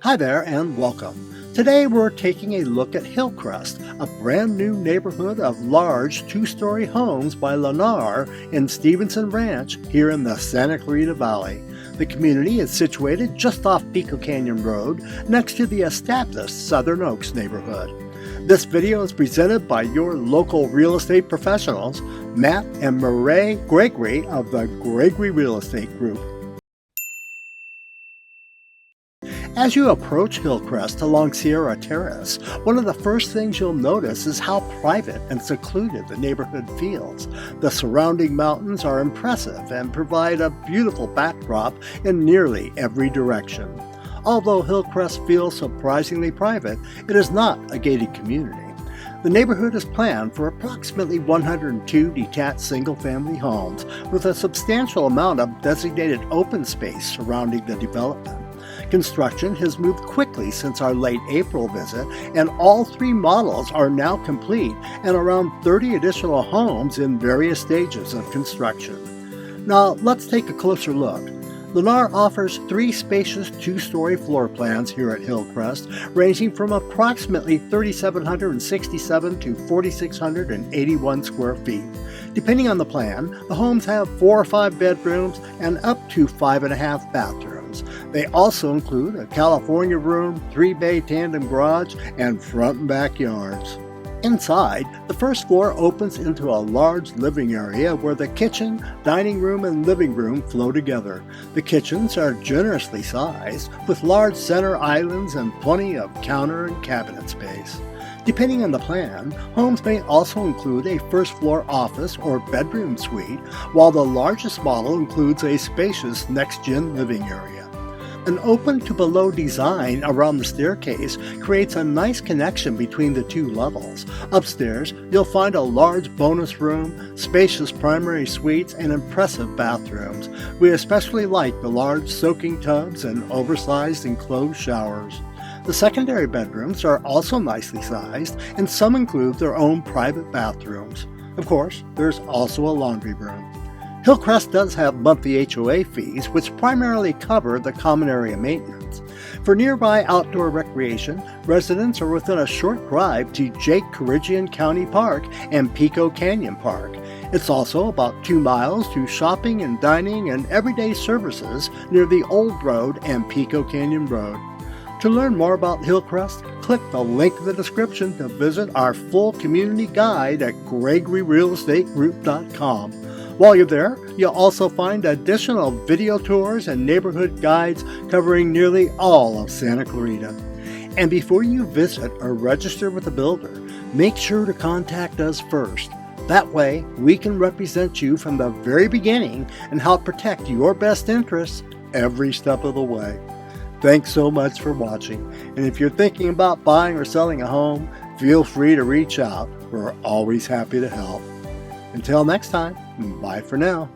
Hi there and welcome. Today we're taking a look at Hillcrest, a brand new neighborhood of large two-story homes by Lennar in Stevenson Ranch here in the Santa Clarita Valley. The community is situated just off Pico Canyon Road next to the established Southern Oaks neighborhood. This video is presented by your local real estate professionals, Matt and Murray Gregory of the Gregory Real Estate Group. As you approach Hillcrest along Sierra Terrace, one of the first things you'll notice is how private and secluded the neighborhood feels. The surrounding mountains are impressive and provide a beautiful backdrop in nearly every direction. Although Hillcrest feels surprisingly private, it is not a gated community. The neighborhood is planned for approximately 102 detached single-family homes with a substantial amount of designated open space surrounding the development. Construction has moved quickly since our late April visit, and all three models are now complete and around 30 additional homes in various stages of construction. Now let's take a closer look. Lennar offers three spacious two-story floor plans here at Hillcrest, ranging from approximately 3,767 to 4,681 square feet. Depending on the plan, the homes have 4 or 5 bedrooms and up to 5.5 bathrooms. They also include a California room, 3-bay tandem garage, and front and backyards. Inside, the first floor opens into a large living area where the kitchen, dining room, and living room flow together. The kitchens are generously sized, with large center islands and plenty of counter and cabinet space. Depending on the plan, homes may also include a first-floor office or bedroom suite, while the largest model includes a spacious next-gen living area. An open-to-below design around the staircase creates a nice connection between the two levels. Upstairs, you'll find a large bonus room, spacious primary suites, and impressive bathrooms. We especially like the large soaking tubs and oversized enclosed showers. The secondary bedrooms are also nicely sized, and some include their own private bathrooms. Of course, there's also a laundry room. Hillcrest does have monthly HOA fees, which primarily cover the common area maintenance. For nearby outdoor recreation, residents are within a short drive to Jake Corrigian County Park and Pico Canyon Park. It's also about 2 miles to shopping and dining and everyday services near the Old Road and Pico Canyon Road. To learn more about Hillcrest, click the link in the description to visit our full community guide at GregoryRealEstateGroup.com. While you're there, you'll also find additional video tours and neighborhood guides covering nearly all of Santa Clarita. And before you visit or register with a builder, make sure to contact us first. That way, we can represent you from the very beginning and help protect your best interests every step of the way. Thanks so much for watching, and if you're thinking about buying or selling a home, feel free to reach out. We're always happy to help. Until next time, bye for now.